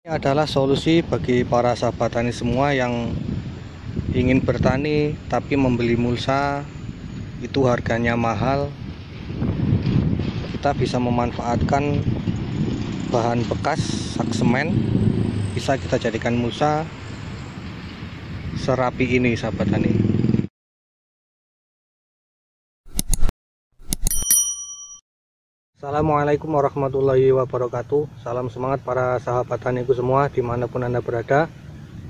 Ini adalah solusi bagi para sahabat tani semua yang ingin bertani tapi membeli mulsa itu harganya mahal. Kita bisa memanfaatkan bahan bekas sak semen, bisa kita jadikan mulsa serapi ini sahabat tani. Assalamualaikum warahmatullahi wabarakatuh. Salam semangat para sahabat taniku semua dimanapun Anda berada.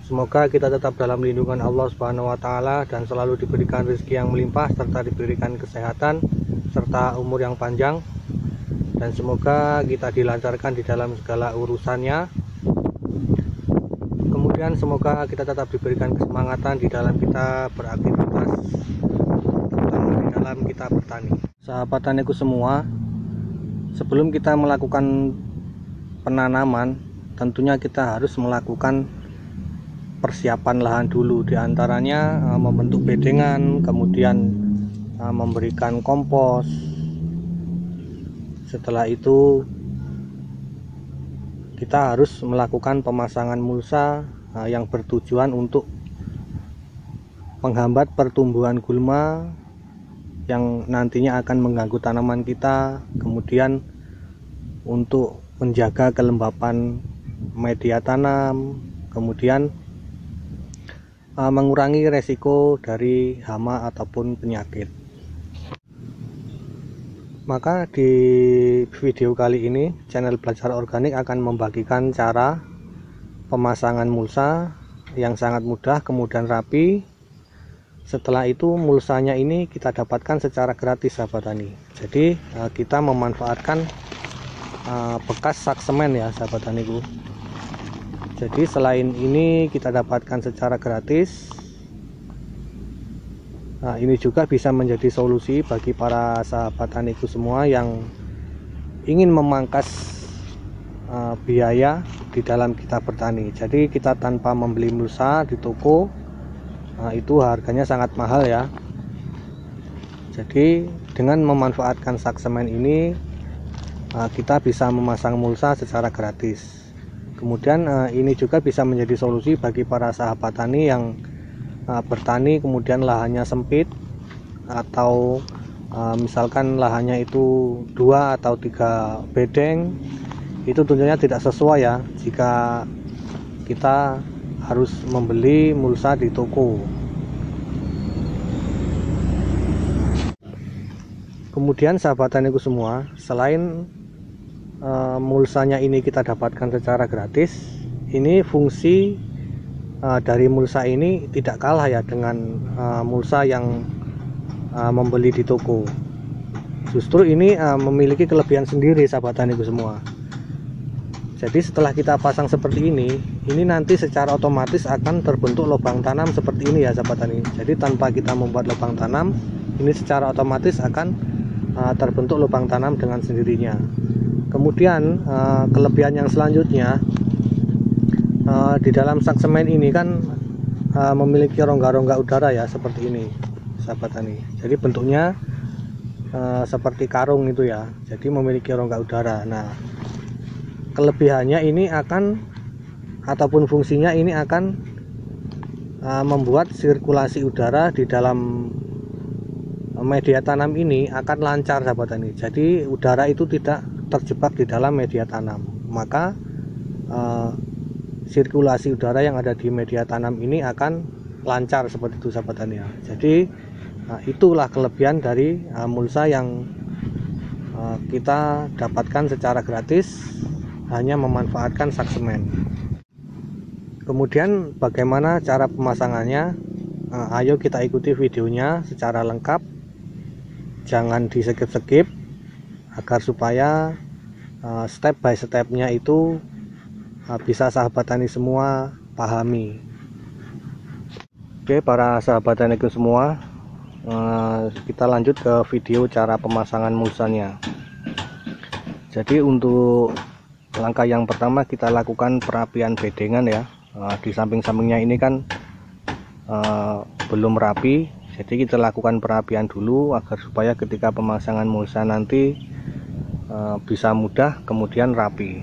Semoga kita tetap dalam lindungan Allah Subhanahu wa Ta'ala dan selalu diberikan rezeki yang melimpah serta diberikan kesehatan serta umur yang panjang, dan semoga kita dilancarkan di dalam segala urusannya. Kemudian semoga kita tetap diberikan kesemangatan di dalam kita beraktivitas, terutama di dalam kita bertani. Sahabat taniku semua, sebelum kita melakukan penanaman, tentunya kita harus melakukan persiapan lahan dulu, diantaranya membentuk bedengan, kemudian memberikan kompos. Setelah itu kita harus melakukan pemasangan mulsa yang bertujuan untuk menghambat pertumbuhan gulma yang nantinya akan mengganggu tanaman kita, kemudian untuk menjaga kelembapan media tanam, kemudian mengurangi resiko dari hama ataupun penyakit. Maka di video kali ini channel Belajar Organik akan membagikan cara pemasangan mulsa yang sangat mudah kemudian rapi. Setelah itu mulsanya ini kita dapatkan secara gratis sahabat tani. Jadi kita memanfaatkan bekas sak semen ya sahabat taniku. Jadi selain ini kita dapatkan secara gratis, ini juga bisa menjadi solusi bagi para sahabat taniku semua yang ingin memangkas biaya di dalam kita bertani. Jadi kita tanpa membeli mulsa di toko, itu harganya sangat mahal ya. Jadi dengan memanfaatkan sak semen ini kita bisa memasang mulsa secara gratis. Kemudian ini juga bisa menjadi solusi bagi para sahabat tani yang bertani kemudian lahannya sempit, atau misalkan lahannya itu 2 atau 3 bedeng. Itu tentunya tidak sesuai ya jika kita harus membeli mulsa di toko. Kemudian sahabat taniku semua, selain mulsanya ini kita dapatkan secara gratis, ini fungsi dari mulsa ini tidak kalah ya dengan mulsa yang membeli di toko. Justru ini memiliki kelebihan sendiri sahabat taniku semua. Jadi setelah kita pasang seperti ini nanti secara otomatis akan terbentuk lubang tanam seperti ini ya sahabat tani. Jadi tanpa kita membuat lubang tanam, ini secara otomatis akan terbentuk lubang tanam dengan sendirinya. Kemudian kelebihan yang selanjutnya, di dalam sak semen ini kan memiliki rongga-rongga udara ya seperti ini sahabat tani. Jadi bentuknya seperti karung itu ya. Jadi memiliki rongga udara. Nah, kelebihannya ini akan ataupun fungsinya ini akan membuat sirkulasi udara di dalam media tanam ini akan lancar sahabat tani. Jadi udara itu tidak terjebak di dalam media tanam, maka sirkulasi udara yang ada di media tanam ini akan lancar seperti itu sahabat tani ya. Jadi itulah kelebihan dari mulsa yang kita dapatkan secara gratis hanya memanfaatkan sak semen. Kemudian bagaimana cara pemasangannya? Ayo kita ikuti videonya secara lengkap, jangan di skip-skip, agar supaya step by stepnya itu bisa sahabat tani semua pahami. Oke para sahabat taniku semua, kita lanjut ke video cara pemasangan mulsanya. Jadi untuk langkah yang pertama kita lakukan perapian bedengan ya. Di samping-sampingnya ini kan belum rapi, jadi kita lakukan perapian dulu agar supaya ketika pemasangan mulsa nanti bisa mudah kemudian rapi.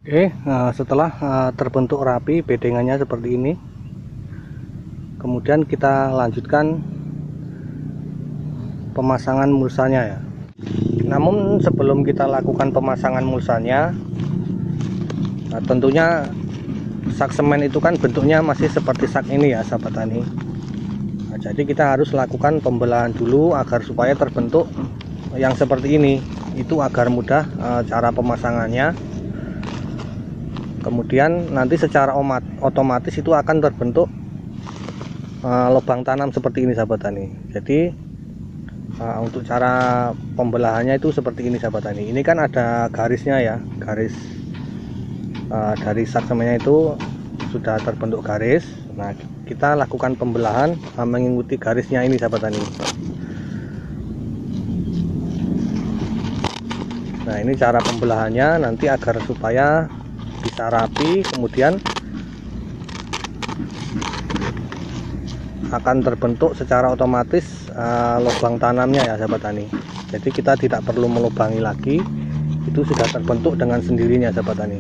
Oke, setelah terbentuk rapi bedengannya seperti ini, kemudian kita lanjutkan pemasangan mulsanya ya. Namun sebelum kita lakukan pemasangan mulsanya, tentunya sak semen itu kan bentuknya masih seperti sak ini ya sahabat tani. Jadi kita harus lakukan pembelahan dulu agar supaya terbentuk yang seperti ini. Itu agar mudah cara pemasangannya. Kemudian nanti secara otomatis itu akan terbentuk lubang tanam seperti ini sahabat tani. Jadi untuk cara pembelahannya itu seperti ini sahabat tani. Ini kan ada garisnya ya, garis dari sak semennya itu sudah terbentuk garis. Nah, kita lakukan pembelahan mengikuti garisnya ini sahabat tani. Nah, ini cara pembelahannya nanti agar supaya bisa rapi, kemudian akan terbentuk secara otomatis lubang tanamnya ya sahabat tani. Jadi kita tidak perlu melubangi lagi, itu sudah terbentuk dengan sendirinya sahabat tani.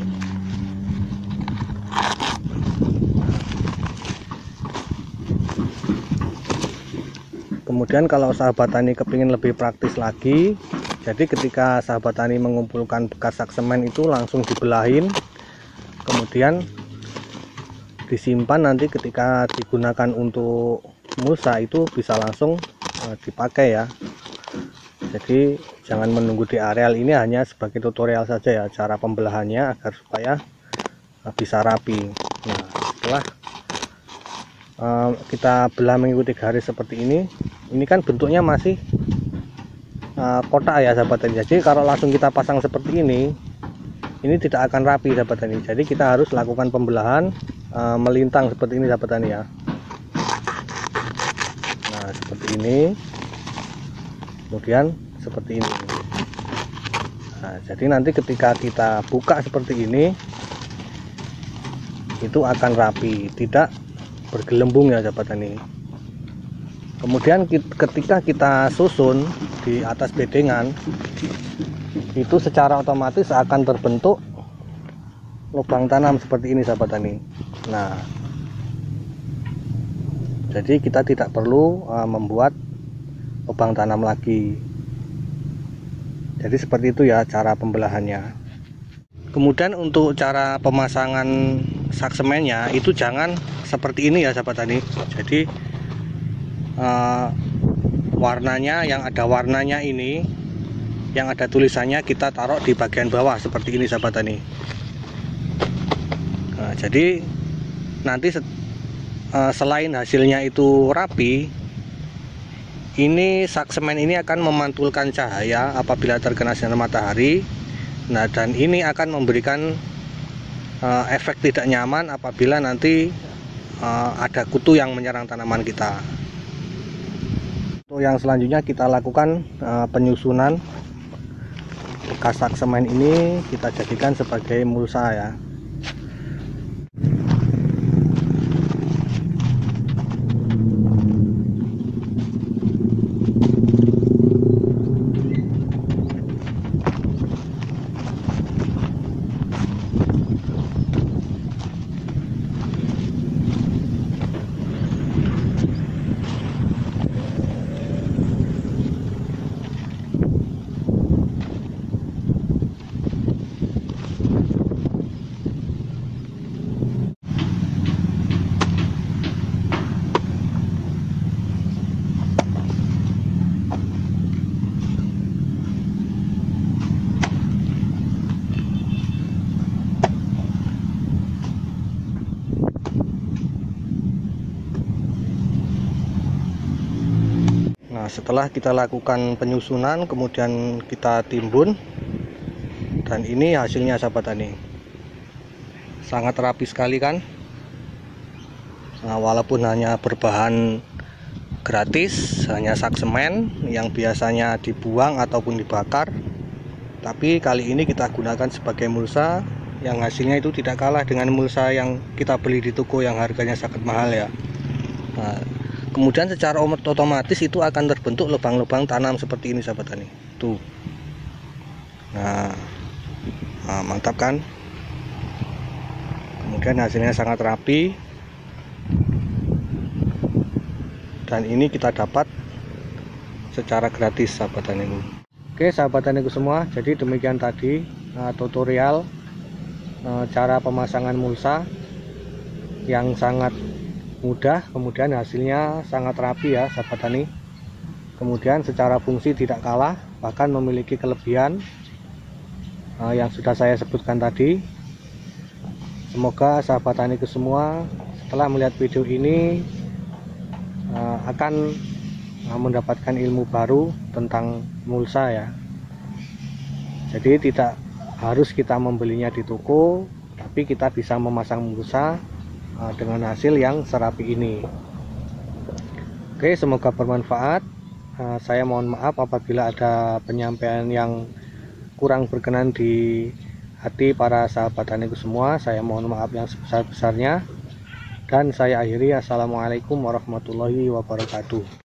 Kemudian kalau sahabat tani kepingin lebih praktis lagi, jadi ketika sahabat tani mengumpulkan bekas sak semen itu langsung dibelahin, kemudian disimpan, nanti ketika digunakan untuk mulsa itu bisa langsung dipakai ya. Jadi jangan menunggu di areal ini, hanya sebagai tutorial saja ya cara pembelahannya agar supaya bisa rapi. Nah, setelah kita belah mengikuti garis seperti ini kan bentuknya masih kotak ya sahabat tani. Jadi kalau langsung kita pasang seperti ini tidak akan rapi sahabat tani. Jadi kita harus lakukan pembelahan melintang seperti ini sahabat tani ya. Nah, seperti ini, kemudian seperti ini. Nah, jadi nanti ketika kita buka seperti ini itu akan rapi, tidak bergelembung ya sahabat tani. Kemudian ketika kita susun di atas bedengan, itu secara otomatis akan terbentuk lubang tanam seperti ini sahabat tani. Nah, jadi kita tidak perlu membuat lubang tanam lagi. Jadi seperti itu ya cara pembelahannya. Kemudian untuk cara pemasangan sak semennya itu jangan seperti ini ya sahabat tani. Jadi warnanya, yang ada warnanya ini, yang ada tulisannya, kita taruh di bagian bawah seperti ini sahabat tani. Nah, jadi nanti selain hasilnya itu rapi, ini sak semen ini akan memantulkan cahaya apabila terkena sinar matahari. Nah, dan ini akan memberikan efek tidak nyaman apabila nanti ada kutu yang menyerang tanaman kita. Untuk yang selanjutnya kita lakukan penyusunan bekas sak semen ini, kita jadikan sebagai mulsa ya. Setelah kita lakukan penyusunan, kemudian kita timbun, dan ini hasilnya sahabat tani. Sangat rapi sekali kan. Nah, walaupun hanya berbahan gratis, hanya sak semen yang biasanya dibuang ataupun dibakar, tapi kali ini kita gunakan sebagai mulsa yang hasilnya itu tidak kalah dengan mulsa yang kita beli di toko yang harganya sangat mahal ya. Nah, kemudian secara otomatis itu akan terbentuk lubang-lubang tanam seperti ini sahabat tani. Tuh. Nah, mantap kan? kemudian hasilnya sangat rapi, dan ini kita dapat secara gratis sahabat taniku. Oke sahabat taniku semua, jadi demikian tadi tutorial cara pemasangan mulsa yang sangat mudah, kemudian hasilnya sangat rapi ya sahabat tani. Kemudian secara fungsi tidak kalah, bahkan memiliki kelebihan yang sudah saya sebutkan tadi. Semoga sahabat taniku semua setelah melihat video ini akan mendapatkan ilmu baru tentang mulsa ya. Jadi tidak harus kita membelinya di toko, tapi kita bisa memasang mulsa dengan hasil yang serapi ini. Oke, semoga bermanfaat. Saya mohon maaf apabila ada penyampaian yang kurang berkenan di hati para sahabat taniku semua. Saya mohon maaf yang sebesar-besarnya, dan saya akhiri. Assalamualaikum warahmatullahi wabarakatuh.